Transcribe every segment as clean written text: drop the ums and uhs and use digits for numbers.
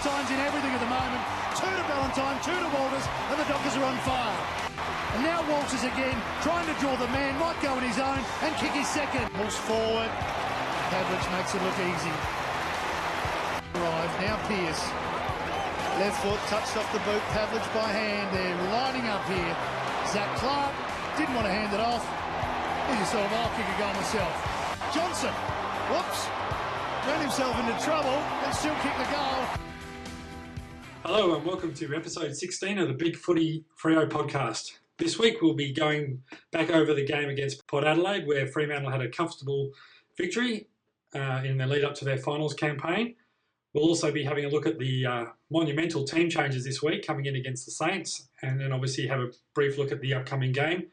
Ballantyne's in everything at the moment. 2 to Ballantyne, 2 to Walters, and the Dockers are on fire. And now Walters again, trying to draw the man, might go on his own and kick his second. Moves forward. Pavlich makes it look easy. Right, now Pearce. Left foot touched off the boot. Pavlich by hand. They're lining up here. Zach Clark didn't want to hand it off. He just thought, I'll kick a goal myself. Johnson, whoops, ran himself into trouble and still kicked the goal. Hello and welcome to episode 16 of the Big Footy Freo podcast. This week we'll be going back over the game against Port Adelaide, where Fremantle had a comfortable victory in the lead up to their finals campaign. We'll also be having a look at the monumental team changes this week coming in against the Saints, and then obviously have a brief look at the upcoming game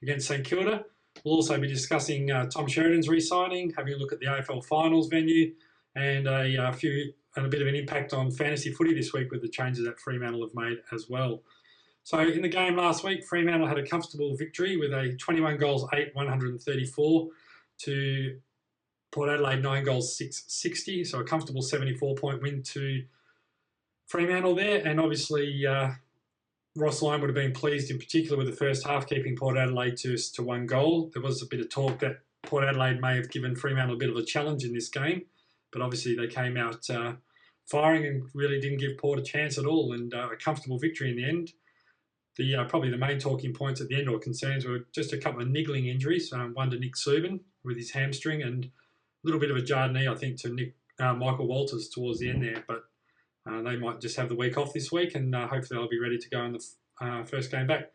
against St Kilda. We'll also be discussing Tom Sheridan's re-signing, having a look at the AFL finals venue, and a bit of an impact on fantasy footy this week with the changes that Fremantle have made as well. So in the game last week, Fremantle had a comfortable victory with a 21 goals, 8, 134 to Port Adelaide 9 goals, 660. So a comfortable 74-point win to Fremantle there. And obviously Ross Lyon would have been pleased in particular with the first half, keeping Port Adelaide to 1 goal. There was a bit of talk that Port Adelaide may have given Fremantle a bit of a challenge in this game, but obviously they came out firing and really didn't give Port a chance at all, and a comfortable victory in the end. Probably the main talking points at the end or concerns were just a couple of niggling injuries. One to Nick Subin with his hamstring, and a little bit of a jarred knee, I think, to Michael Walters towards the end there. But they might just have the week off this week, and hopefully they'll be ready to go in the first game back.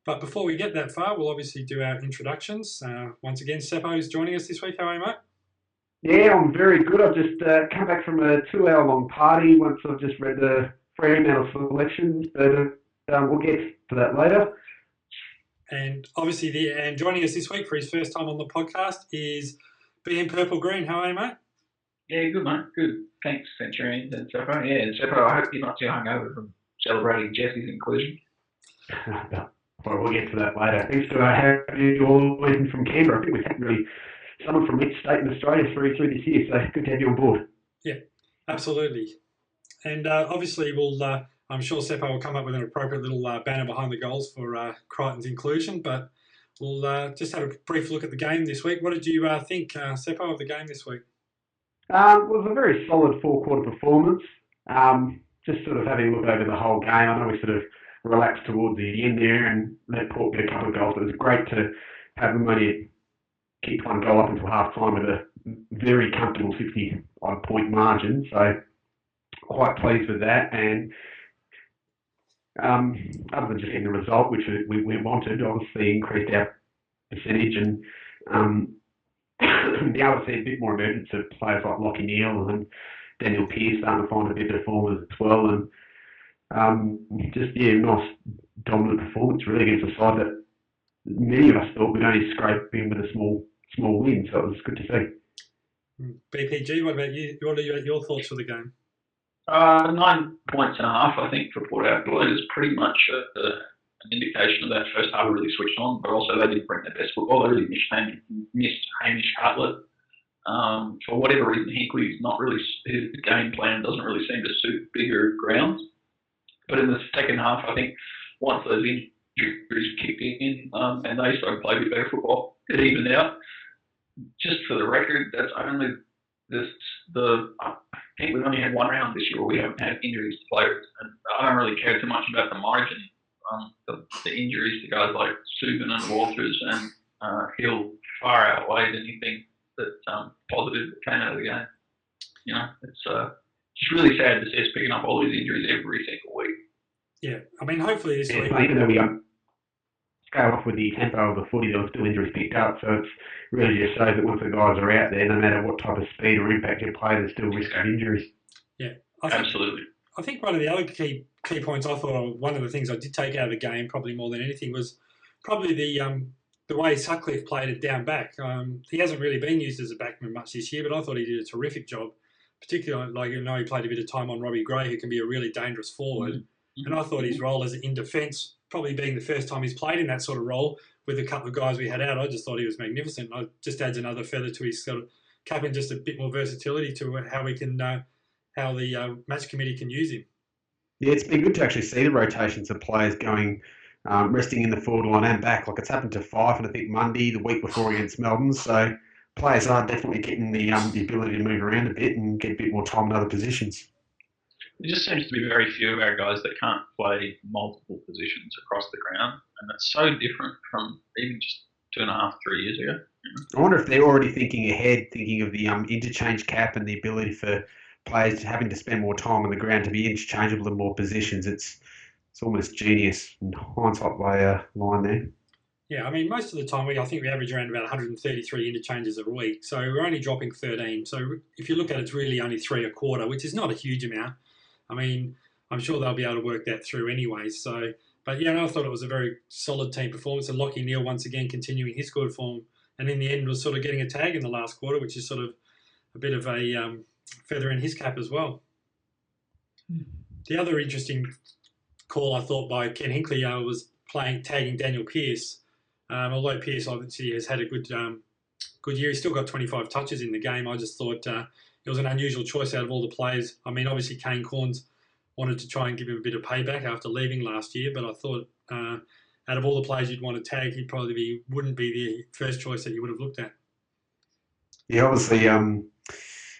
But before we get that far, we'll obviously do our introductions. Once again, Seppo is joining us this week. How are you, mate? Yeah, I'm very good. I've just come back from a 2-hour-long party once I've just read the Fremantle selections, but we'll get to that later. And obviously, and joining us this week for his first time on the podcast is BeinPurpleGreen. How are you, mate? Yeah, good, mate. Good. Thanks, Centurion and Seppo. Yeah, Seppo, I hope you're not too hungover from celebrating Jesse's inclusion. Well, we'll get to that later. Thanks to having you all in from Canberra. I think we've had really someone from each state in Australia through this year, so good to have you on board. Yeah, absolutely. And obviously, I'm sure Seppo will come up with an appropriate little banner behind the goals for Crichton's inclusion, but we'll just have a brief look at the game this week. What did you think, Seppo, of the game this week? It was a very solid four-quarter performance. Just sort of having a look over the whole game, I know we sort of relaxed towards the end there and let Port get a couple of goals, but it was great to have them only kick 1 goal up until half-time with a very comfortable 60-odd point margin, so quite pleased with that. And other than just getting the result, which we wanted, obviously increased our percentage, and now I see a bit more emergence of players like Lachie Neale and Daniel Pearce starting to find a bit of form as well, and nice dominant performance really against a side that many of us thought would only scrape in with a small win, so it was good to see. BPG, what about you? What are your thoughts for the game? 9.5 points, I think, for Port Adelaide is pretty much an indication of that first half really switched on, but also they didn't bring their best football. They really missed Hamish Cutler. For whatever reason, Hinkley's not really, his game plan doesn't really seem to suit bigger grounds. But in the second half, I think once those injuries kicked in and they started to play a bit better football, it evened out. Just for the record, that's only I think we've only had 1 round this year where we haven't had injuries to players, and I don't really care too much about the margin. The injuries to guys like Subin and Walters and Hill far outweighed anything that positive that came out of the game. You know, it's just really sad to see us picking up all these injuries every single week. Yeah, I mean, hopefully this week. Even though we scale off with the tempo of the footy, there were still injuries picked up, so it's really just shows that once the guys are out there, no matter what type of speed or impact you play, there's still risk of injuries. Yeah, absolutely. I think one of the other key points I thought, or one of the things I did take out of the game, probably more than anything, was probably the way Sutcliffe played it down back. He hasn't really been used as a backman much this year, but I thought he did a terrific job. Particularly, he played a bit of time on Robbie Gray, who can be a really dangerous forward. Mm-hmm. And I thought his role as in defence, probably being the first time he's played in that sort of role with a couple of guys we had out, I just thought he was magnificent. It just adds another feather to his sort of cap and just a bit more versatility to how we can how the match committee can use him. Yeah, it's been good to actually see the rotations of players going, resting in the forward line and back. Like it's happened to Fife, and I think Monday, the week before against Melbourne. So players are definitely getting the ability to move around a bit and get a bit more time in other positions. There just seems to be very few of our guys that can't play multiple positions across the ground, and that's so different from even just 2.5, 3 years ago. I wonder if they're already thinking ahead, thinking of the interchange cap and the ability for players having to spend more time on the ground to be interchangeable in more positions. It's almost genius in hindsight by line there. Yeah, I mean, most of the time, I think we average around about 133 interchanges a week. So we're only dropping 13. So if you look at it, it's really only 3 a quarter, which is not a huge amount. I mean, I'm sure they'll be able to work that through anyway. So, but yeah, I thought it was a very solid team performance. And Lachie Neale once again continuing his good form. And in the end was sort of getting a tag in the last quarter, which is sort of a bit of a feather in his cap as well. The other interesting call I thought by Ken Hinkley was tagging Daniel Pearce. Although Pearce obviously has had a good year, he's still got 25 touches in the game. I just thought it was an unusual choice out of all the players. I mean, obviously Kane Corns wanted to try and give him a bit of payback after leaving last year, but I thought out of all the players you'd want to tag, he'd probably wouldn't be the first choice that you would have looked at. Yeah, obviously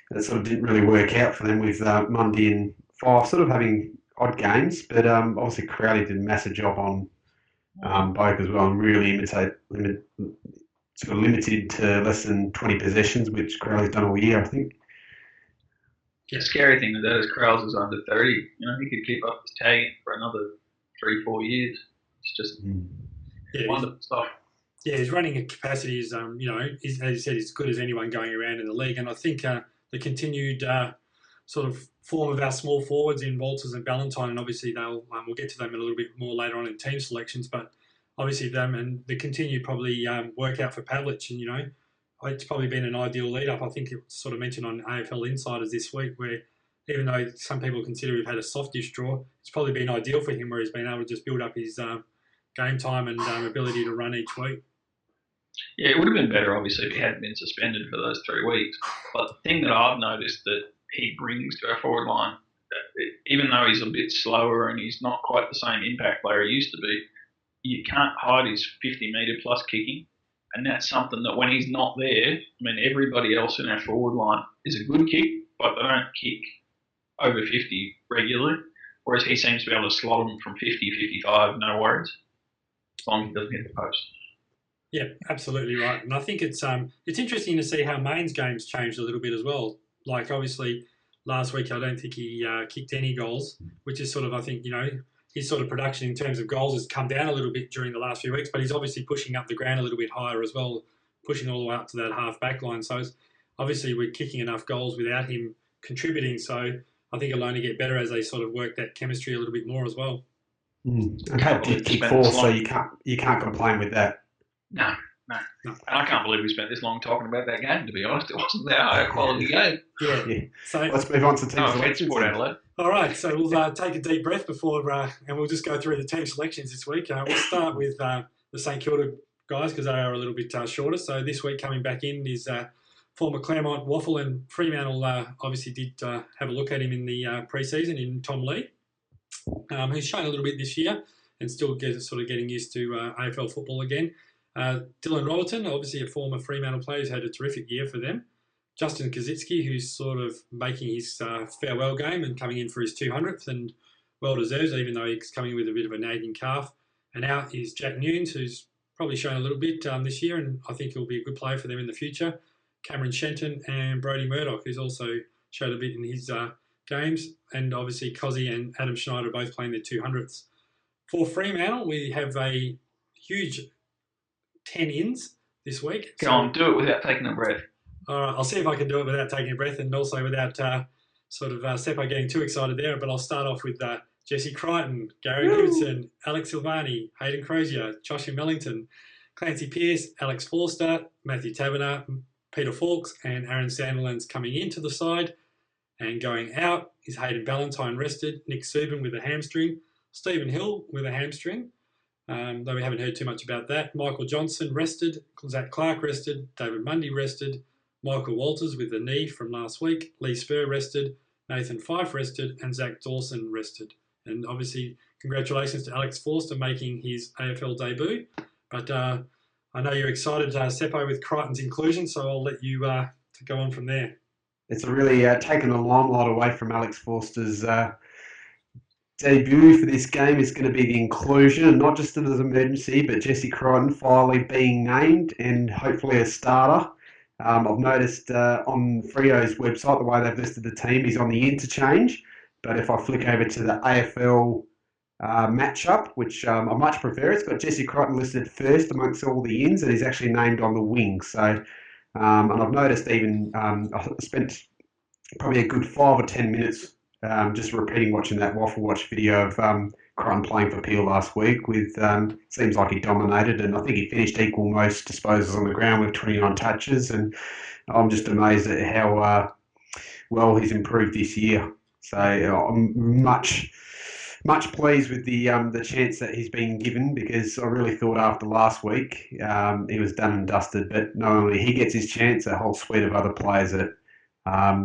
that sort of didn't really work out for them with Mundy and Fife sort of having odd games, but obviously Crowley did a massive job on both as well and really limited to less than 20 possessions, which Crowley's done all year, I think. The scary thing with that is Krause is under 30. He could keep up his tagging for another 3-4 years. It's just wonderful stuff. Yeah, his running capacity is, as you said, as good as anyone going around in the league. And I think the continued sort of form of our small forwards in Walters and Ballantyne, and obviously we'll get to them a little bit more later on in team selections, but obviously them and the continued probably workout for Pavlich. And, it's probably been an ideal lead-up. I think it was sort of mentioned on AFL Insiders this week where even though some people consider we've had a softish draw, it's probably been ideal for him where he's been able to just build up his game time and ability to run each week. Yeah, it would have been better, obviously, if he hadn't been suspended for those 3 weeks. But the thing that I've noticed that he brings to our forward line, even though he's a bit slower and he's not quite the same impact player he used to be, you can't hide his 50-metre plus kicking. And that's something that when he's not there, everybody else in our forward line is a good kick, but they don't kick over 50 regularly, whereas he seems to be able to slot them from 50, 55, no worries, as long as he doesn't hit the post. Yeah, absolutely right. And I think it's interesting to see how Maine's game's changed a little bit as well. Like, obviously, last week I don't think he kicked any goals, which is sort of, I think, his sort of production in terms of goals has come down a little bit during the last few weeks, but he's obviously pushing up the ground a little bit higher as well, pushing all the way up to that half-back line. So obviously we're kicking enough goals without him contributing, so I think it'll only get better as they sort of work that chemistry a little bit more as well. And Pat did kick 4, so you can't complain with that. No. And I can't believe we spent this long talking about that game, to be honest. It wasn't that high a quality game. Yeah. So let's move on to team selections. All right, so we'll take a deep breath before, and we'll just go through the team selections this week. We'll start with the St Kilda guys because they are a little bit shorter. So this week coming back in is former Claremont Waffle, and Fremantle obviously did have a look at him in the pre-season in Tom Lee, who's shown a little bit this year and still getting used to AFL football again. Dylan Robertson, obviously a former Fremantle player, who's had a terrific year for them. Justin Kazitsky, who's sort of making his farewell game and coming in for his 200th and well deserves, even though he's coming with a bit of a nagging calf. And out is Jack Nunes, who's probably shown a little bit this year, and I think he'll be a good player for them in the future. Cameron Shenton and Brodie Murdoch, who's also showed a bit in his games. And obviously Cozzy and Adam Schneider both playing their 200ths. For Fremantle, we have a huge 10 ins this week. Go on, do it without taking a breath. All right, I'll see if I can do it without taking a breath and also without Seppo getting too excited there. But I'll start off with Jesse Crichton, Gary Gibson, Alex Silvani, Hayden Crozier, Joshua Mellington, Clancy Pearce, Alex Forster, Matthew Taberner, Peter Fawkes, and Aaron Sandilands coming into the side. And going out is Hayden Ballantyne rested, Nick Subin with a hamstring, Stephen Hill with a hamstring, though we haven't heard too much about that. Michael Johnson rested, Zach Clark rested, David Mundy rested, Michael Walters with the knee from last week, Lee Spur rested, Nathan Fyfe rested, and Zach Dawson rested. And obviously, congratulations to Alex Forster making his AFL debut. But I know you're excited, Seppo, with Crichton's inclusion, so I'll let you to go on from there. It's really taken the limelight away from Alex Forster's debut for this game. Is going to be the inclusion, and not just as an emergency, but Jesse Crichton finally being named and hopefully a starter. I've noticed on Freo's website, the way they've listed the team, he's on the interchange. But if I flick over to the AFL matchup, which I much prefer, it's got Jesse Crichton listed first amongst all the ins, and he's actually named on the wing. So, and I've noticed even I spent probably a good 5 or 10 minutes just watching that Waffle Watch video of Crichton playing for Peel last week. With seems like he dominated, and I think he finished equal most disposals on the ground with 29 touches. And I'm just amazed at how well he's improved this year. So I'm much pleased with the chance that he's been given, because I really thought after last week he was done and dusted. But not only he gets his chance, a whole suite of other players that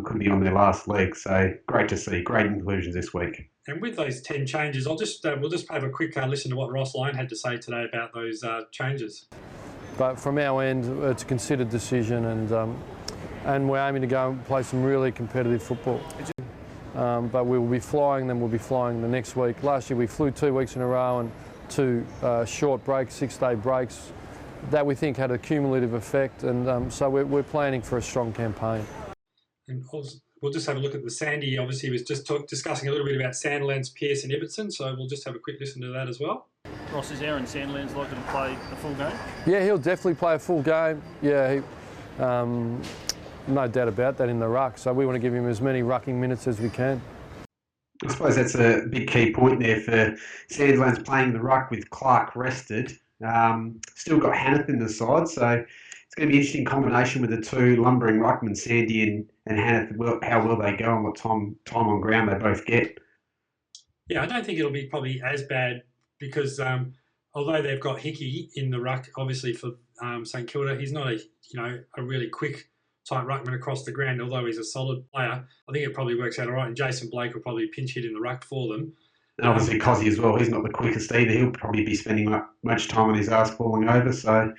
could be on their last leg. So great to see. Great inclusions this week. And with those 10 changes, we'll just have a quick listen to what Ross Lyon had to say today about those changes. But from our end, it's a considered decision, and we're aiming to go and play some really competitive football. But we will be flying, then we'll be flying the next week. Last year we flew 2 weeks in a row and 2 short breaks, 6-day breaks, that we think had a cumulative effect, and so we're planning for a strong campaign. And we'll just have a look at the Sandy. Obviously, he was just discussing a little bit about Sandilands, Pearce and Ibbotson, so we'll just have a quick listen to that as well. Ross, is Aaron Sandilands likely to play a full game? Yeah, he'll definitely play a full game. Yeah, no doubt about that in the ruck, so we want to give him as many rucking minutes as we can. I suppose that's a big key point there for Sandilands playing the ruck with Clark rested. Still got Hanneth in the side, so it's going to be an interesting combination with the two lumbering ruckmen, Sandy and Hanneth, how well they go and what time on ground they both get. Yeah, I don't think it'll be probably as bad, because although they've got Hickey in the ruck, obviously for St Kilda, he's not a really quick type ruckman across the ground, although he's a solid player. I think it probably works out all right, and Jason Blake will probably pinch hit in the ruck for them. And obviously Cozzy as well, he's not the quickest either. He'll probably be spending much time on his ass falling over, so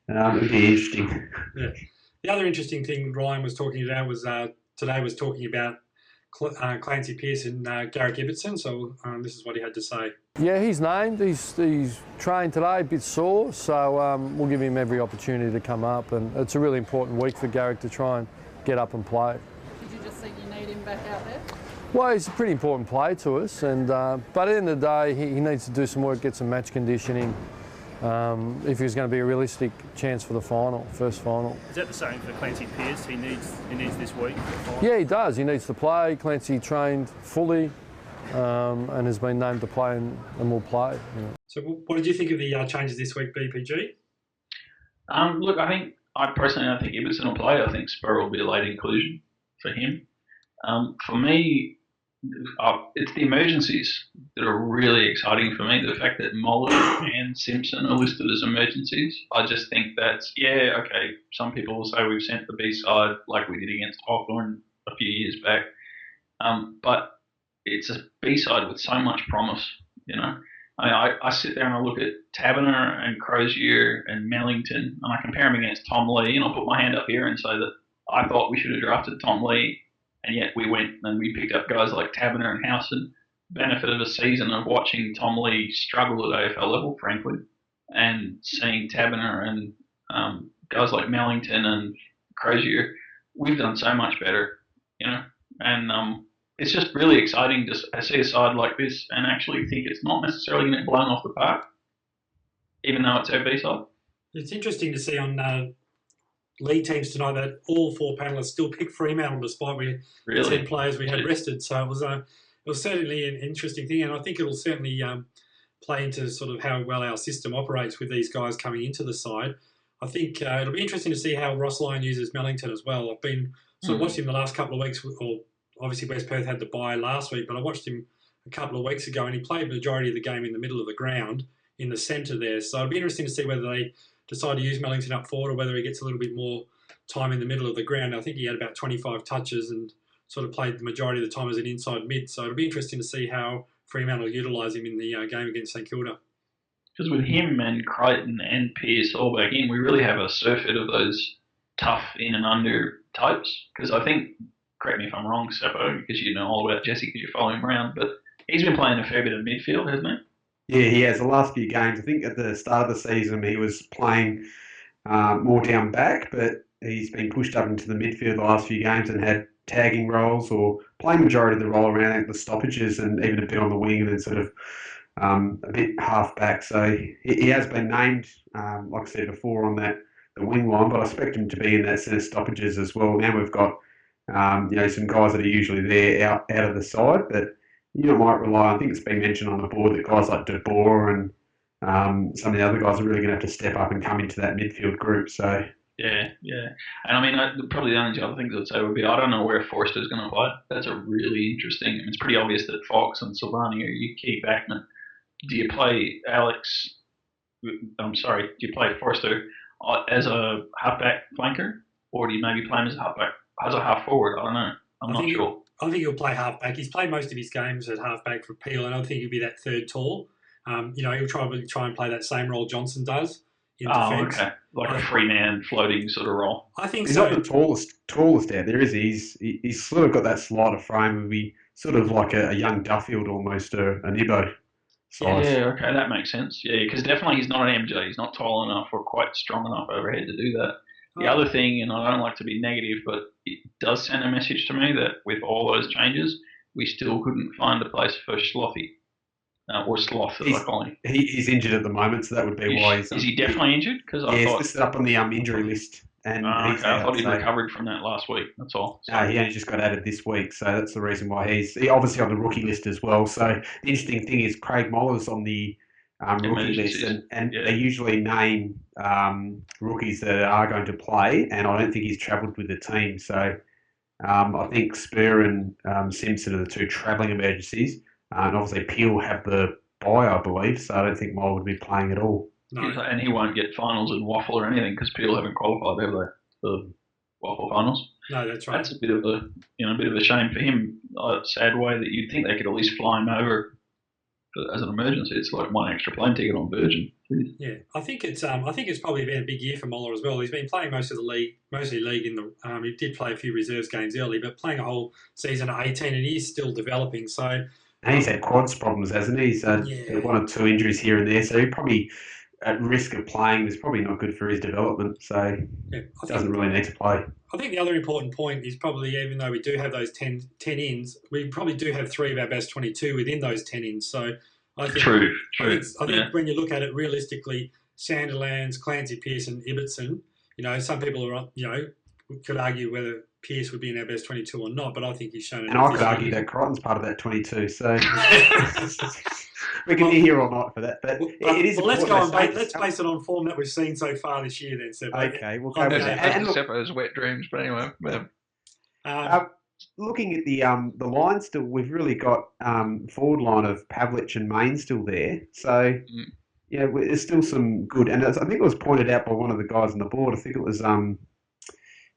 it'll be interesting. Yeah. The other interesting thing Ryan was talking about was talking about Clancy Pearce and Garrick Ibbotson, so this is what he had to say. Yeah, he's named. He's trained today, a bit sore, so we'll give him every opportunity to come up, and it's a really important week for Garrick to try and get up and play. Did you just think you need him back out there? Well, he's a pretty important player to us, and but at the end of the day, he needs to do some work, get some match conditioning, if he's going to be a realistic chance for the first final. Is that the same for Clancy Pearce? He needs this week? Yeah, he does. He needs to play. Clancy trained fully and has been named to play and will play. Yeah. So what did you think of the changes this week, BPG? Look, I personally don't think Ibbotson will play. I think Spurr will be a late inclusion for him. For me, it's the emergencies that are really exciting for me. The fact that Molly and Simpson are listed as emergencies, I just think that's, okay, some people will say we've sent the B-side like we did against Hawthorn a few years back, but it's a B-side with so much promise, you know. I sit there and I look at Taberner and Crozier and Mellington, and I compare them against Tom Lee, and I'll put my hand up here and say that I thought we should have drafted Tom Lee, and yet we went and we picked up guys like Taberner and Howson. Benefit of a season of watching Tom Lee struggle at AFL level, frankly, and seeing Taberner and guys like Mellington and Crozier, we've done so much better, you know, and it's just really exciting to see a side like this and actually think it's not necessarily going to get blown off the park, even though it's our B-side. It's interesting to see on league teams tonight that all 4 panellists still picked Fremantle despite the 10 players we had rested. So it was certainly an interesting thing, and I think it'll certainly play into sort of how well our system operates with these guys coming into the side. I think it'll be interesting to see how Ross Lyon uses Mellington as well. I've been sort of watched him the last couple of weeks, or obviously West Perth had the bye last week, but I watched him a couple of weeks ago and he played the majority of the game in the middle of the ground in the centre there. So it'll be interesting to see whether they decide to use Mellington up forward or whether he gets a little bit more time in the middle of the ground. I think he had about 25 touches and sort of played the majority of the time as an inside mid. So it'll be interesting to see how Fremantle utilise him in the game against St Kilda. Because with him and Crichton and Pearce all back in, we really have a surfeit of those tough in and under types. Because I think, correct me if I'm wrong, Seppo, because you know all about Jesse because you follow him around, but he's been playing a fair bit of midfield, hasn't he? Yeah, he has. The last few games, I think at the start of the season, he was playing more down back, but he's been pushed up into the midfield the last few games and had tagging roles or playing majority of the role around the stoppages and even a bit on the wing and then sort of a bit half back. So he has been named, like I said before, on the wing line, but I expect him to be in that set of stoppages as well. Now we've got some guys that are usually there out of the side, but you might rely, I think it's been mentioned on the board that guys like De Boer and some of the other guys are really going to have to step up and come into that midfield group. So yeah. And I mean, probably the only other things I'd say would be I don't know where Forster's going to play. That's a really interesting. It's pretty obvious that Fox and Silvani are your key backmen. Do you play do you play Forster as a halfback flanker, or do you maybe play him as a half forward? I don't know. I'm not sure. I think he'll play halfback. He's played most of his games at halfback for Peel, and I think he'll be that third tall. He'll try and play that same role Johnson does in defence. Okay. Like a free man floating sort of role. I think he's so. not the tallest out there, is he? He's sort of got that slighter frame. Would be sort of like a young Duffield almost, an Ibbo size. Yeah, okay, that makes sense. Yeah, because definitely he's not an MJ. He's not tall enough or quite strong enough overhead to do that. The other thing, and I don't like to be negative, but it does send a message to me that with all those changes, we still couldn't find a place for Slothy. Or Sloth, as I call him. He's injured at the moment, so that would be why he's... Is he definitely injured? Because he's listed up on the injury list. And I thought he'd recovered from that last week, that's all. So. He only just got added this week, so that's the reason why he's obviously on the rookie list as well. So the interesting thing is Craig Moller's on the rookie list, and they usually name rookies that are going to play, and I don't think he's travelled with the team. So I think Spur and Simpson are the two travelling emergencies, and obviously Peel have the bye, I believe, so I don't think Moller would be playing at all. No. And he won't get finals in Waffle or anything because Peel haven't qualified, have they, for Waffle finals? No, that's right. That's a bit of a shame for him. A sad way that you'd think they could at least fly him over as an emergency. It's like one extra plane ticket on Virgin. Yeah, I think it's probably been a big year for Moller as well. He's been playing mostly league in the. He did play a few reserves games early, but playing a whole season at 18, and he's still developing. So. And he's had quads problems, hasn't he? He's had one or two injuries here and there, so he probably. At risk of playing is probably not good for his development, so he doesn't really need to play. I think the other important point is probably, even though we do have those 10 ins, we probably do have 3 of our best 22 within those 10 ins. So I think, True. I think when you look at it realistically, Sandilands, Clancy, Pearce and Ibbotson, some people are, could argue whether Pearce would be in our best 22 or not, but I think he's shown. And I could argue that Crichton's part of that 22, so... We can be here all night for that, but it is. Well, let's base it on form that we've seen so far this year. Then, Seppo. Okay, we'll go with that. And Seppo's wet dreams, but anyway. Looking at the line still, we've really got forward line of Pavlich and Main still there. So there's still some good. And I think it was pointed out by one of the guys on the board. I think it was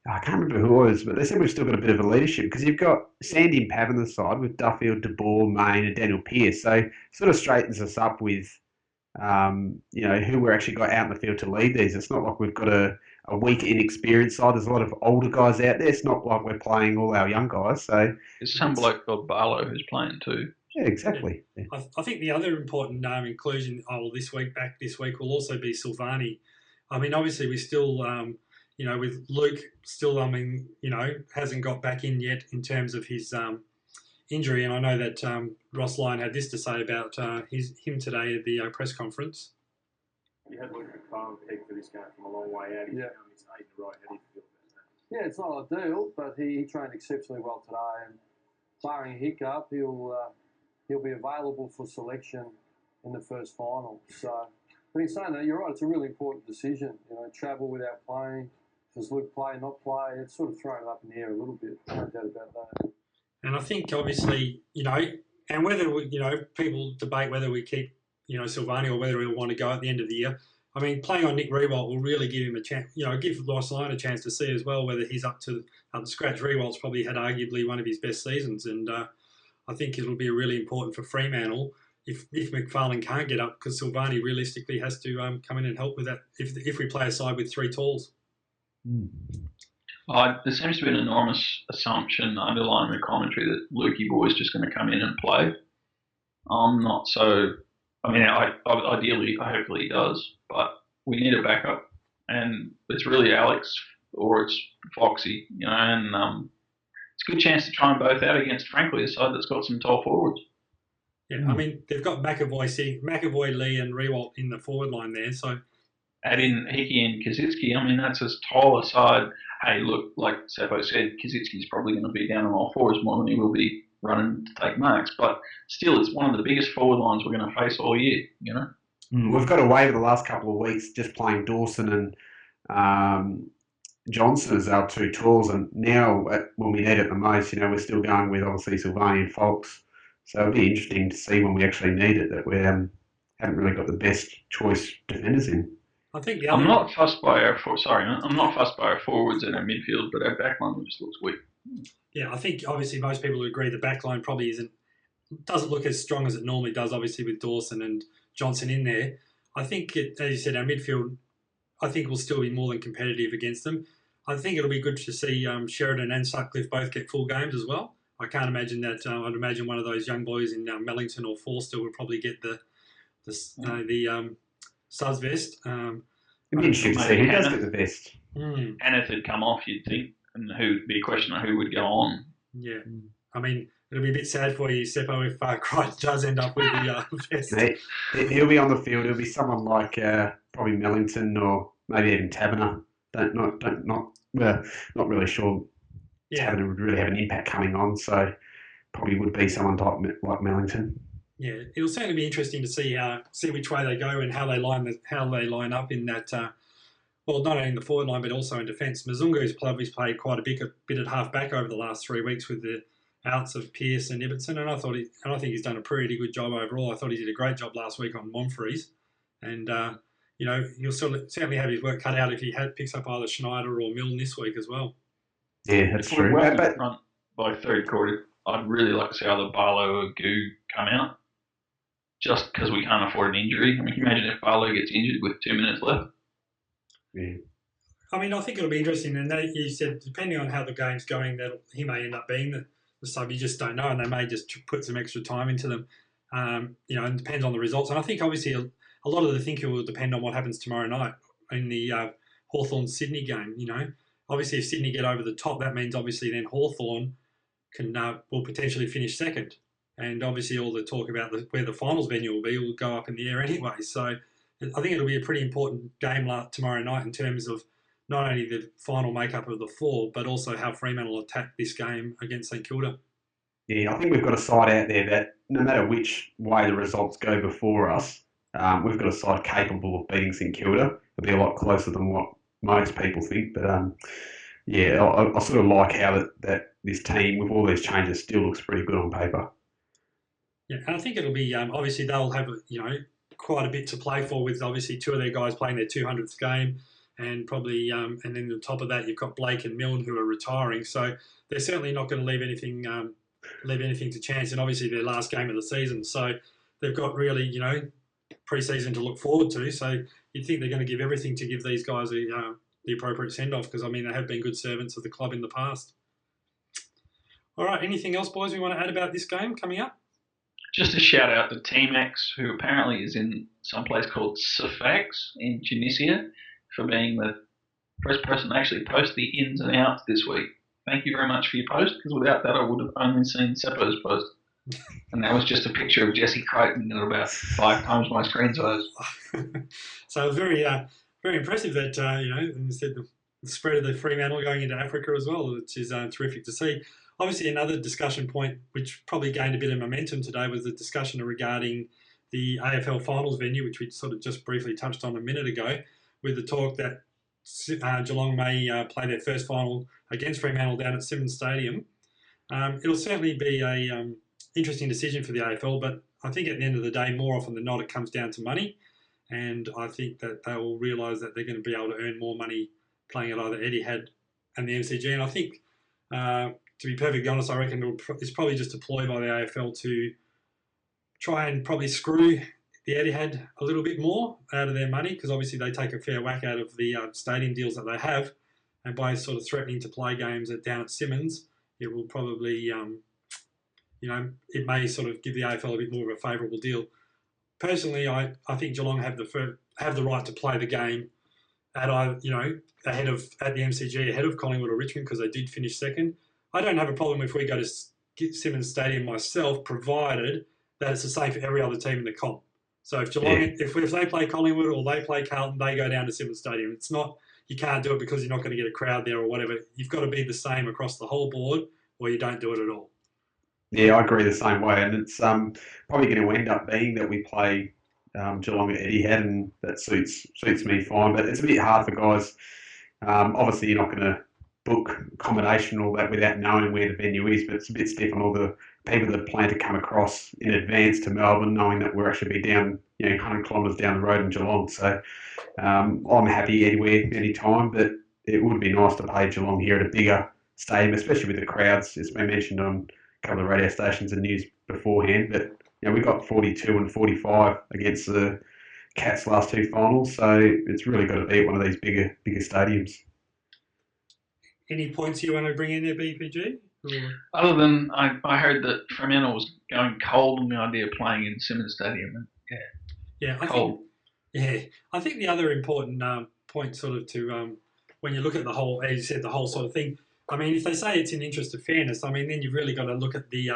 I can't remember who it was, but they said we've still got a bit of a leadership because you've got Sandy and Pav on the side with Duffield, De Boer, Main and Daniel Pearce. So it sort of straightens us up with, who we're actually got out in the field to lead these. It's not like we've got a weak, inexperienced side. There's a lot of older guys out there. It's not like we're playing all our young guys. So there's some bloke called Barlow who's playing too. Yeah, exactly. Yeah. I think the other important inclusion this week will also be Silvani. I mean, obviously we still... with Luke still, hasn't got back in yet in terms of his injury. And I know that Ross Lyon had this to say about him today at the press conference. You had Luke McFarlane pegged for this game from a long way out. He's found his 8 in a row. How do you feel about that? Yeah, it's not ideal, but he trained exceptionally well today. And barring a hiccup, he'll be available for selection in the first final. So, but in saying that, you're right. It's a really important decision. Travel without playing. Does Luke play, not play? It's sort of thrown it up in the air a little bit. No doubt about that. And I think obviously, and whether we, people debate whether we keep, Silvani or whether we want to go at the end of the year. I mean, playing on Nick Riewoldt will really give him a chance, give Ross Lyon a chance to see as well whether he's up to scratch. Riewolt's probably had arguably one of his best seasons, and I think it'll be really important for Fremantle if McFarlane can't get up, because Silvani realistically has to come in and help with that if we play a side with three talls. There seems to be an enormous assumption underlying the commentary that Lukey Boy's just going to come in and play. I'm not so. I mean, ideally, hopefully he does, but we need a backup, and it's really Alex or it's Foxy, and it's a good chance to try them both out against, frankly, a side that's got some tall forwards. Yeah, I mean, they've got McAvoy, Lee, and Riewoldt in the forward line there, so. Add in Hickey and Kaczynski, I mean, that's as tall a side. Hey, look, like Seppo said, Kaczynski's probably going to be down on all fours more than he will be running to take marks, but still, it's one of the biggest forward lines we're going to face all year, We've got away with the last couple of weeks just playing Dawson and Johnson as our two tools, and now when we need it the most, we're still going with obviously Silvani and Fox. So it'll be interesting to see when we actually need it that we haven't really got the best choice defenders in. I think I'm not fussed by our forwards and our midfield, but our backline just looks weak. Yeah, I think obviously most people would agree the backline probably doesn't look as strong as it normally does, obviously with Dawson and Johnson in there. I think, as you said, our midfield, I think will still be more than competitive against them. I think it'll be good to see Sheridan and Sutcliffe both get full games as well. I can't imagine that. I'd imagine one of those young boys in Mellington or Forster would probably get the Suz vest. It'd be interesting to see who does get the vest. Kenneth had come off, you'd think, and who'd be a question of who would go on. Yeah, I mean, it'll be a bit sad for you, Seppo, if Crichton does end up with the vest. He'll be on the field. It'll be someone like probably Mellington or maybe even Taberner. Not really sure. Yeah. Taberner would really have an impact coming on, so probably would be someone like Mellington. Yeah, it'll certainly be interesting to see which way they go and how they line up in that. Well, not only in the forward line but also in defence. Mzungu's played quite a bit at half back over the last 3 weeks with the outs of Pearce and Ibbotson, and I think he's done a pretty good job overall. I thought he did a great job last week on Monfries, and he'll certainly have his work cut out if he picks up either Schneider or Milne this week as well. Yeah, that's true. But by third quarter, I'd really like to see either Barlow or Goo come out, just because we can't afford an injury. I mean, can you imagine if Barlow gets injured with 2 minutes left? Yeah. I mean, I think it'll be interesting, and you said depending on how the game's going, that he may end up being the sub. You just don't know, and they may just put some extra time into them. And it depends on the results. And I think obviously a lot of the thinking will depend on what happens tomorrow night in the Hawthorn-Sydney game. Obviously, if Sydney get over the top, that means obviously then Hawthorn will potentially finish second. And obviously all the talk about where the finals venue will go up in the air anyway. So I think it'll be a pretty important game tomorrow night in terms of not only the final makeup of the four, but also how Fremantle attack this game against St Kilda. Yeah, I think we've got a side out there that no matter which way the results go before us, we've got a side capable of beating St Kilda. It'll be a lot closer than what most people think. But I sort of like how that this team, with all these changes, still looks pretty good on paper. Yeah, and I think it'll be obviously they'll have quite a bit to play for, with obviously two of their guys playing their 200th game, and probably and then on top of that you've got Blake and Milne who are retiring, so they're certainly not going to leave anything to chance, and obviously their last game of the season, so they've got really pre-season to look forward to. So you'd think they're going to give everything to give these guys the appropriate send-off, because I mean they have been good servants of the club in the past. All right, anything else, boys, we want to add about this game coming up? Just a shout out to Team X, who apparently is in some place called Cefax in Tunisia, for being the first person to actually post the ins and outs this week. Thank you very much for your post, because without that I would have only seen Seppo's post. And that was just a picture of Jesse Crichton at about 5 times my screen size. So it was very impressive that, instead the spread of the Fremantle going into Africa as well, which is terrific to see. Obviously, another discussion point which probably gained a bit of momentum today was the discussion regarding the AFL finals venue, which we sort of just briefly touched on a minute ago, with the talk that Geelong may play their first final against Fremantle down at Simmons Stadium. It'll certainly be a interesting decision for the AFL, but I think at the end of the day, more often than not, it comes down to money. and I think that they will realise that they're going to be able to earn more money playing at either Etihad and the MCG. And I think, to be perfectly honest, I reckon it's probably just a ploy by the AFL to try and probably screw the Etihad a little bit more out of their money, because obviously they take a fair whack out of the stadium deals that they have, and by sort of threatening to play games down at Simmons, it will probably, it may sort of give the AFL a bit more of a favourable deal. Personally, I think Geelong have the right to play the game at at the MCG ahead of Collingwood or Richmond, because they did finish second. I don't have a problem if we go to Simmons Stadium myself, provided that it's the same for every other team in the comp. So if Geelong, if they play Collingwood or they play Carlton, they go down to Simmons Stadium. It's not, you can't do it because you're not going to get a crowd there or whatever. You've got to be the same across the whole board, or you don't do it at all. Yeah, I agree the same way, and it's probably going to end up being that we play Geelong at Etihad, and that suits me fine. But it's a bit hard for guys. Obviously, you're not going to book accommodation and all that without knowing where the venue is, but it's a bit stiff on all the people that plan to come across in advance to Melbourne, knowing that we're actually be down 100 kilometres down the road in Geelong. So I'm happy anywhere, anytime, but it would be nice to play Geelong here at a bigger stadium, especially with the crowds. It's been mentioned on a couple of radio stations and news beforehand, but we got 42 and 45 against the Cats last two finals, so it's really got to be at one of these bigger stadiums. Any points you want to bring in there, BPG? Other than I heard that Fremantle was going cold on the idea of playing in Simmons Stadium. I think the other important point sort of to when you look at the whole, as you said, the whole sort of thing, I mean, if they say it's in the interest of fairness, I mean, then you've really got to look at the,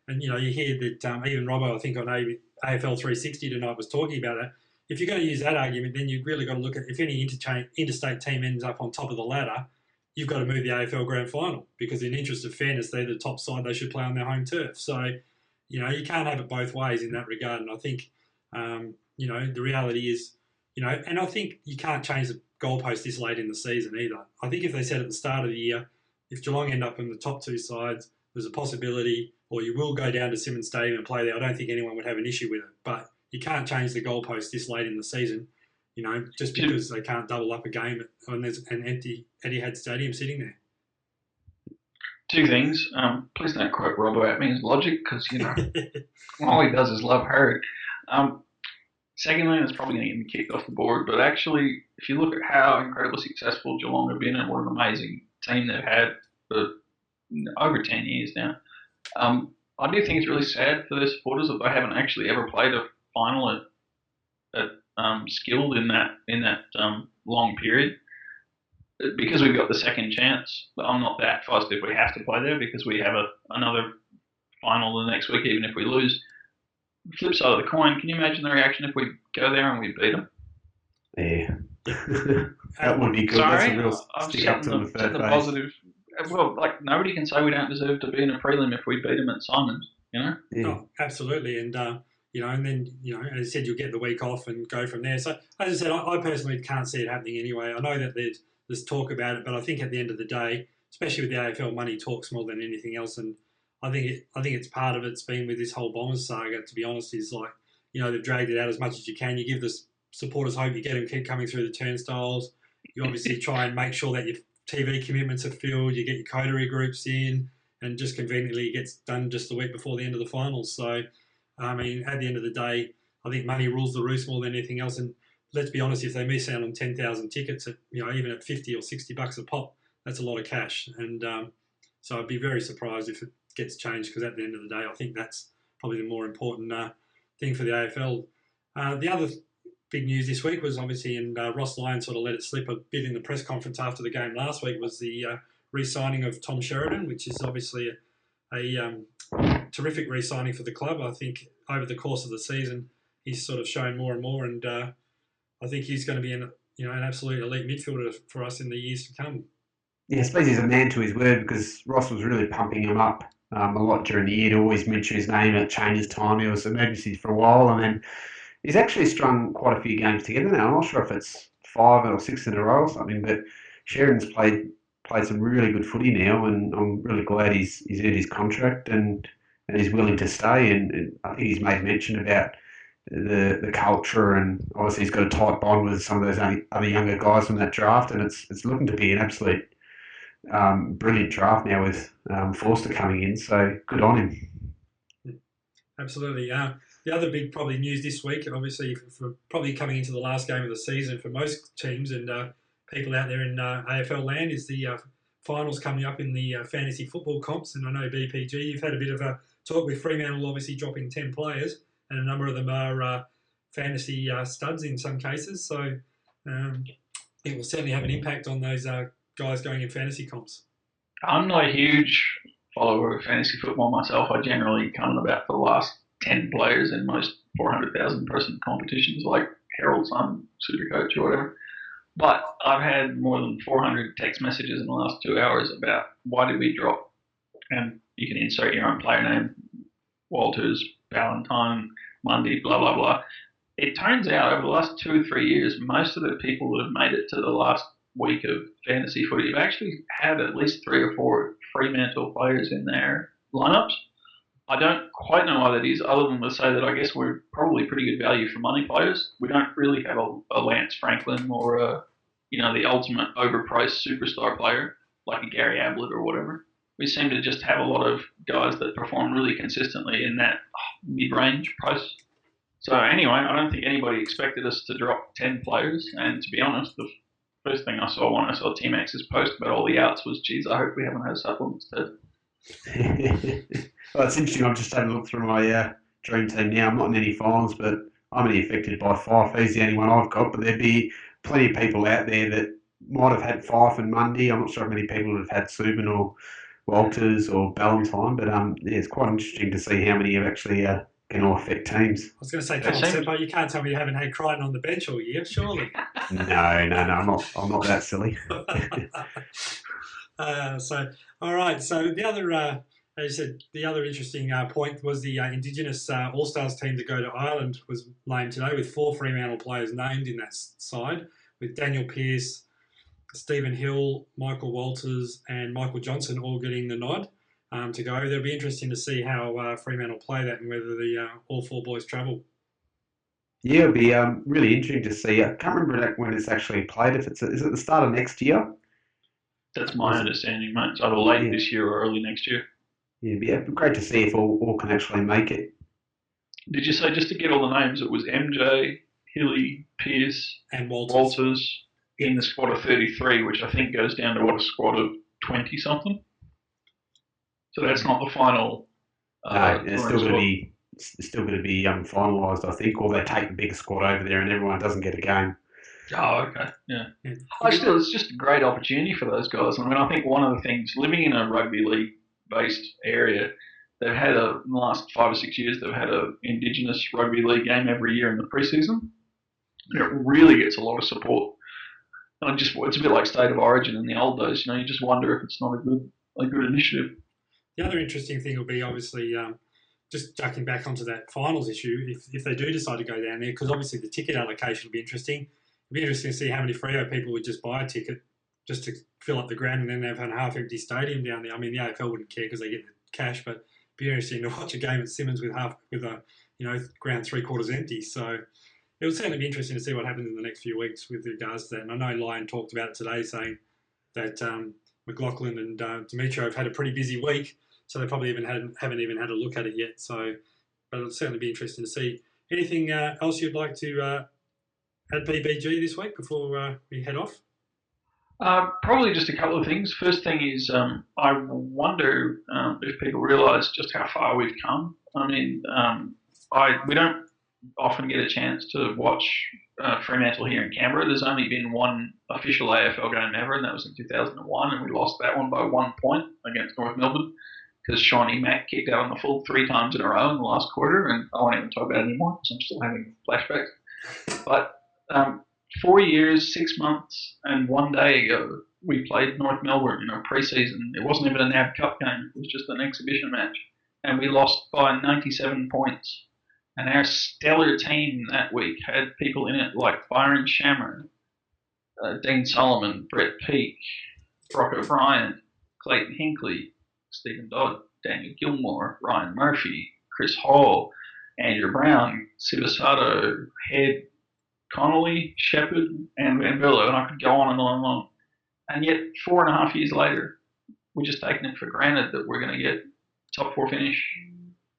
and you hear that even Robbo, I think on AFL 360 tonight was talking about that. If you're going to use that argument, then you've really got to look at if any interstate team ends up on top of the ladder, you've got to move the AFL Grand Final, because in the interest of fairness, they're the top side, they should play on their home turf. So, you can't have it both ways in that regard. And I think, the reality is, and I think you can't change the goalpost this late in the season either. I think if they said at the start of the year, if Geelong end up in the top two sides, there's a possibility, or you will go down to Simmons Stadium and play there, I don't think anyone would have an issue with it. But you can't change the goalpost this late in the season, just because they can't double up a game and there's an empty Etihad Stadium sitting there. Two things. Please don't quote Robbo at me as logic, because, all he does is love hurt. Secondly, it's probably going to get me kicked off the board, but actually, if you look at how incredibly successful Geelong have been and what an amazing team they've had for over 10 years now, I do think it's really sad for their supporters that they haven't actually ever played a final at skilled in that long period. Because we've got the second chance, I'm not that fussed if we have to play there, because we have another final the next week, even if we lose. Flip side of the coin, can you imagine the reaction if we go there and we beat them? Yeah. That would be good. Sorry, that's a real stick up to the third phase. Positive. Well, nobody can say we don't deserve to be in a prelim if we beat them at Simons, Yeah. Oh, absolutely. And, and then, as I said, you'll get the week off and go from there. So, as I said, I personally can't see it happening anyway. I know that there's talk about it, but I think at the end of the day, especially with the AFL, money talks more than anything else. And I think it's part of it's been with this whole Bombers saga, to be honest, is they've dragged it out as much as you can. You give the supporters hope, you get them keep coming through the turnstiles. You obviously try and make sure that your TV commitments are filled, you get your coterie groups in, and just conveniently it gets done just the week before the end of the finals. So, I mean, at the end of the day, I think money rules the roost more than anything else. And let's be honest, if they miss out on 10,000 tickets at, even at $50 or $60 a pop, that's a lot of cash. And so I'd be very surprised if it gets changed, because at the end of the day, I think that's probably the more important thing for the AFL. The other big news this week was obviously, and Ross Lyon sort of let it slip a bit in the press conference after the game last week, was the re-signing of Tom Sheridan, which is obviously a terrific re-signing for the club. I think over the course of the season, he's sort of shown more and more, and I think he's going to be an absolute elite midfielder for us in the years to come. Yeah, I suppose he's a man to his word, because Ross was really pumping him up a lot during the year to always mention his name at changes time. He was emergencies for a while, and then he's actually strung quite a few games together now. I'm not sure if it's 5 or 6 in a row or something, but Sheridan's played some really good footy now, and I'm really glad he's earned his contract and he's willing to stay. And I think he's made mention about the culture, and obviously he's got a tight bond with some of those other younger guys from that draft, and it's looking to be an absolute brilliant draft now with Forster coming in. So good on him. Absolutely. The other big probably news this week, obviously for probably coming into the last game of the season for most teams and people out there in AFL land, is the finals coming up in the fantasy football comps. And I know BPG, you've had a bit of a talk with Fremantle, obviously dropping 10 players, and a number of them are fantasy studs in some cases. So it will certainly have an impact on those guys going in fantasy comps. I'm not a huge follower of fantasy football myself. I generally come in about the last 10 players in most 400,000 person competitions like Herald Sun, Supercoach or whatever. But I've had more than 400 text messages in the last 2 hours about why did we drop, and you can insert your own player name, Walters, Valentine, Mundy, blah, blah, blah. It turns out over the last 2 or 3 years, most of the people that have made it to the last week of fantasy footy have actually had at least 3 or 4 Fremantle players in their lineups. I don't quite know why that is, other than to say that I guess we're probably pretty good value for money players. We don't really have a Lance Franklin or the ultimate overpriced superstar player like a Gary Ablett or whatever. We seem to just have a lot of guys that perform really consistently in that mid-range price. So anyway, I don't think anybody expected us to drop 10 players. And to be honest, the first thing I saw when I saw T-Max's post about all the outs was, geez, I hope we haven't had supplements too. Well, it's interesting. I'm just having a look through my dream team now. I'm not in any finals, but I'm only affected by Fife. He's the only one I've got, but there'd be plenty of people out there that might have had Fife and Mundy. I'm not sure how many people have had Subin or Walters or Ballantyne, but it's quite interesting to see how many have actually going to affect teams. I was going to say, come on, Seppo, you can't tell me you haven't had Crichton on the bench all year, surely. No, I'm not that silly. All right. So the other, as you said, the other interesting point was the Indigenous All-Stars team to go to Ireland was named today, with 4 Fremantle players named in that side, with Daniel Pearce, Stephen Hill, Michael Walters and Michael Johnson all getting the nod to go. It'll be interesting to see how Fremantle play that and whether the all 4 boys travel. Yeah, it'll be really interesting to see. I can't remember when it's actually played. Is it the start of next year? That's my understanding, mate. It's either late this year or early next year. Yeah, it'd be great to see if all can actually make it. Did you say, just to get all the names, it was MJ, Hilly, Pearce, and Walters in the squad of 33, which I think goes down to a squad of 20-something? So that's not the final. No, it's still going to be finalised, I think, or they take the bigger squad over there and everyone doesn't get a game. Oh, okay, yeah. It's just a great opportunity for those guys. I mean, I think one of the things, living in a rugby league-based area, they've had in the last 5 or 6 years, they've had an Indigenous rugby league game every year in the pre-season. And it really gets a lot of support. And it's a bit like State of Origin in the old days. You just wonder if it's not a good initiative. The other interesting thing will be obviously just ducking back onto that finals issue, if they do decide to go down there, because obviously the ticket allocation will be interesting. It'll be interesting to see how many Freo people would just buy a ticket just to fill up the ground and then they've had a half-empty stadium down there. I mean, the AFL wouldn't care because they get the cash, but it'd be interesting to watch a game at Simmons with a ground 3/4 empty. So it will certainly be interesting to see what happens in the next few weeks with regards to that. And I know Lyon talked about it today, saying that McLaughlin and Dimitrov have had a pretty busy week, so they probably haven't even had a look at it yet. So, but it'll certainly be interesting to see. Anything else you'd like to add, PBG, this week before we head off? Probably just a couple of things. First thing is, I wonder if people realise just how far we've come. I mean, we don't often get a chance to watch Fremantle here in Canberra. There's only been one official AFL game ever, and that was in 2001, and we lost that one by 1 point against North Melbourne because Shawnee Mack kicked out on the full 3 times in a row in the last quarter, and I won't even talk about it anymore because I'm still having flashbacks. But 4 years, 6 months, and 1 day ago, we played North Melbourne in a pre-season. It wasn't even a NAB Cup game. It was just an exhibition match. And we lost by 97 points. And our stellar team that week had people in it like Byron Shammer, Dean Solomon, Brett Peake, Brock O'Brien, Clayton Hinkley, Stephen Dodd, Daniel Gilmore, Ryan Murphy, Chris Hall, Andrew Brown, Sivasato, Head, Connolly, Shepherd, and Van Bello, and I could go on and on and on. And yet, 4.5 years later, we're just taking it for granted that we're going to get top 4 finish,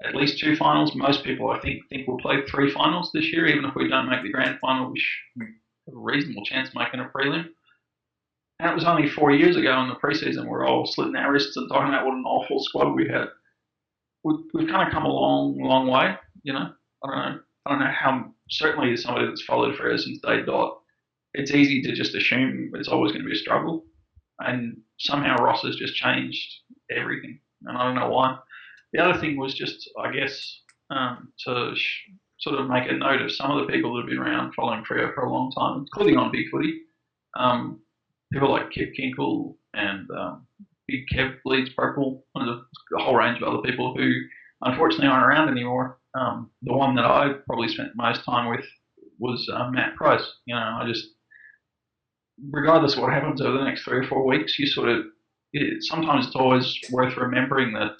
at least 2 finals. Most people, I think we'll play 3 finals this year, even if we don't make the grand final, we have a reasonable chance of making a prelim. And it was only 4 years ago in the preseason we're all slitting our wrists and talking about what an awful squad we had. We've kind of come a long, long way, you know. I don't know how, certainly as somebody that's followed Freo since day dot, it's easy to just assume it's always going to be a struggle. And somehow Ross has just changed everything. And I don't know why. The other thing was just, I guess, to sort of make a note of some of the people that have been around following Freo for a long time, including on Big Footy. People like Kev Kinkle and Big Kev Bleeds Purple, and a whole range of other people who unfortunately aren't around anymore. The one that I probably spent most time with was Matt Price. You know, I just, regardless of what happens over the next 3 or 4 weeks, you sort of, sometimes it's always worth remembering that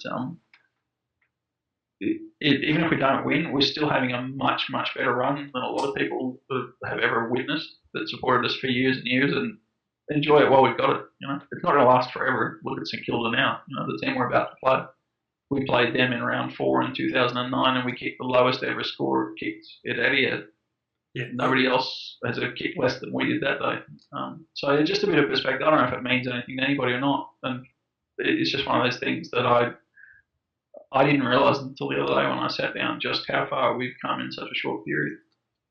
even if we don't win, we're still having a much, much better run than a lot of people have ever witnessed that supported us for years and years, and enjoy it while we've got it. You know, it's not going to last forever. Look at St Kilda now. You know, the team we're about to play. We played them in round 4 in 2009, and we kicked the lowest ever score kicked at Etihad. Yeah. Nobody else has a kick less than we did that day. So just a bit of perspective. I don't know if it means anything to anybody or not, and it's just one of those things that I didn't realise until the other day when I sat down just how far we've come in such a short period.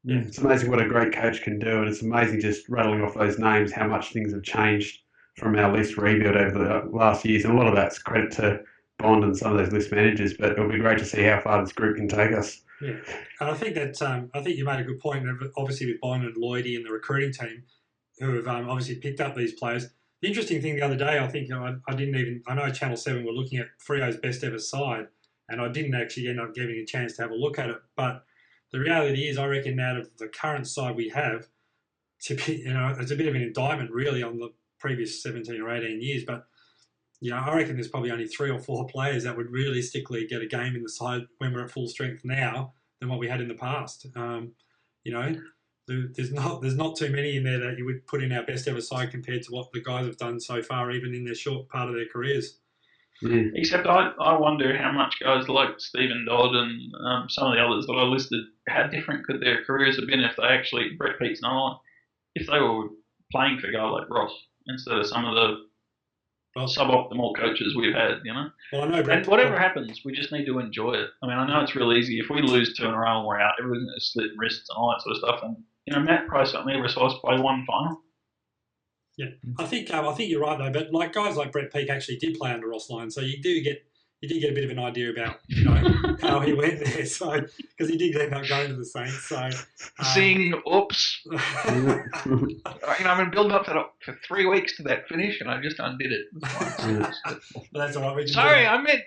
Yeah, it's amazing what a great coach can do, and it's amazing just rattling off those names how much things have changed from our list rebuild over the last years, and a lot of that's credit to Bond and some of those list managers. But it'll be great to see how far this group can take us. Yeah, and I think that I think you made a good point. Obviously, with Bond and Lloydie and the recruiting team, who have obviously picked up these players. The interesting thing the other day, I think I know Channel 7 were looking at Freo's best ever side, and I didn't actually end up getting a chance to have a look at it, but the reality is, I reckon out of the current side we have, it's a bit of an indictment really on the previous 17 or 18 years. But I reckon there's probably only 3 or 4 players that would realistically get a game in the side when we're at full strength now than what we had in the past. There's not too many in there that you would put in our best ever side compared to what the guys have done so far, even in their short part of their careers. Yeah. Except I wonder how much guys like Stephen Dodd and some of the others that I listed, how different could their careers have been if they actually, Brett Peake's another one, if they were playing for a guy like Ross instead of some of the suboptimal coaches we've had, you know? Well, I know Brett, and whatever happens, we just need to enjoy it. I mean, I know it's real easy. If we lose 2 in a row and we're out, everything's going to slit wrists and all that sort of stuff. And, Matt Price only ever saw us play 1 final. Yeah, I think you're right though. But like guys like Brett Peake actually did play under Ross Lyon, so you did get a bit of an idea about how he went there. So because he did end up going to the Saints. So oops, I've been building up for 3 weeks to that finish, and I just undid it. But that's all right. Sorry, I meant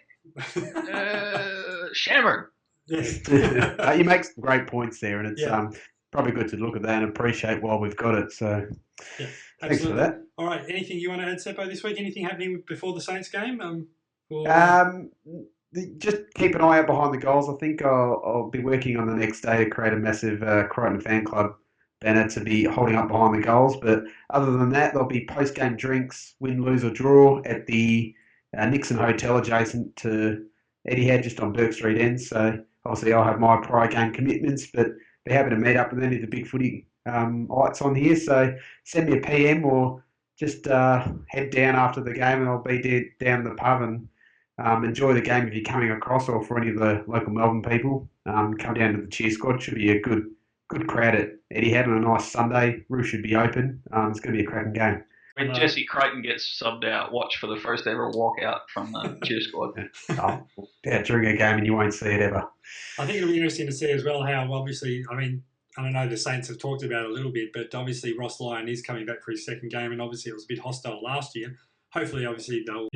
Shammer. Yeah. You make some great points there, and it's probably good to look at that and appreciate while we've got it. So. Yeah. Thanks for that. All right. Anything you want to add, Seppo, this week? Anything happening before the Saints game? Just keep an eye out behind the goals. I think I'll be working on the next day to create a massive Crichton Fan Club banner to be holding up behind the goals. But other than that, there'll be post-game drinks, win, lose or draw at the Nixon Hotel adjacent to Etihad, just on Burke Street End. So obviously I'll have my prior game commitments, but be happy to meet up with any of the Big Footy lights on here, so send me a PM or just head down after the game, and I'll be down the pub and enjoy the game if you're coming across, or for any of the local Melbourne people, come down to the cheer squad. Should be a good crowd at Etihad on a nice Sunday. Roof should be open. It's going to be a cracking game. When Jesse Creighton gets subbed out, watch for the first ever walkout from the cheer squad. During a game, and you won't see it ever. I think it'll be interesting to see as well how, obviously, I don't know, the Saints have talked about it a little bit, but obviously Ross Lyon is coming back for his second game, and obviously it was a bit hostile last year. Hopefully, obviously, they'll,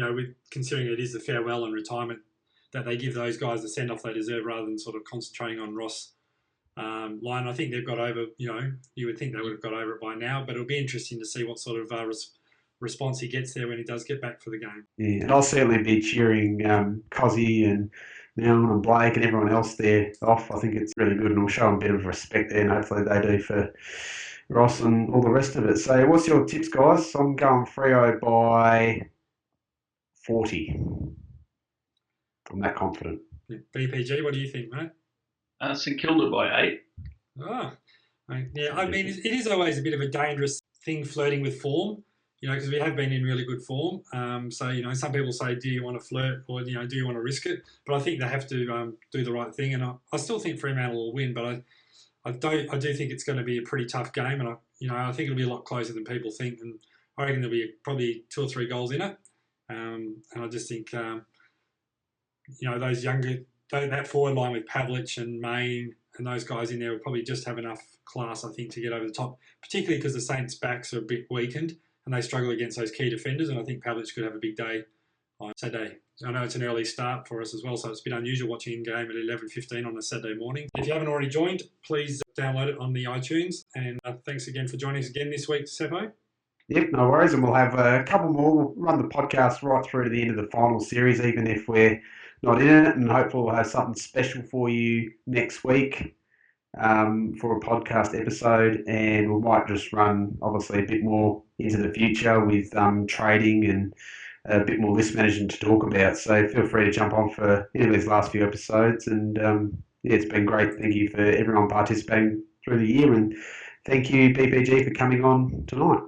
considering it is the farewell and retirement, that they give those guys the send-off they deserve rather than sort of concentrating on Ross Lyon. I think they've got over, you would think they would have got over it by now, but it'll be interesting to see what sort of response he gets there when he does get back for the game. Yeah, and I'll certainly be cheering Cozzy and Neil and Blake and everyone else there off. I think it's really good and will show them a bit of respect there, and hopefully they do for Ross and all the rest of it. So what's your tips, guys? I'm going Freo by 40. I'm that confident. BPG, what do you think, mate? St Kilda by 8. Oh, yeah. I mean, it is always a bit of a dangerous thing flirting with form, because we have been in really good form. So, some people say, do you want to flirt or, do you want to risk it? But I think they have to do the right thing. And I still think Fremantle will win, but I do think it's going to be a pretty tough game. And, I think it'll be a lot closer than people think. And I reckon there'll be probably 2 or 3 goals in it. And I just think, those younger, that forward line with Pavlich and Main and those guys in there will probably just have enough class, I think, to get over the top, particularly because the Saints' backs are a bit weakened and they struggle against those key defenders. And I think Pavlich could have a big day on Saturday. I know it's an early start for us as well, so it's a bit unusual watching a game at 11:15 on a Saturday morning. If you haven't already joined, please download it on the iTunes. And thanks again for joining us again this week, Seppo. Yep, no worries. And we'll have a couple more. We'll run the podcast right through to the end of the final series, even if we're not in it. And hopefully we'll have something special for you next week for a podcast episode. And we might just run, obviously, a bit more into the future with trading and a bit more list management to talk about. So feel free to jump on for any of these last few episodes. And it's been great. Thank you for everyone participating through the year. And thank you, BPG, for coming on tonight.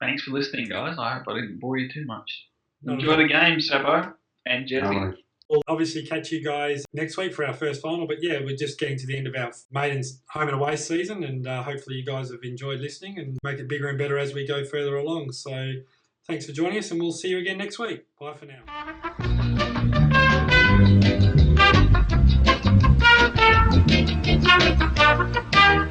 Thanks for listening, guys. I hope I didn't bore you too much. Enjoy the game, Seppo and Jesse. We'll obviously catch you guys next week for our first final. But yeah, we're just getting to the end of our maidens home and away season. And hopefully you guys have enjoyed listening and make it bigger and better as we go further along. So thanks for joining us and we'll see you again next week. Bye for now.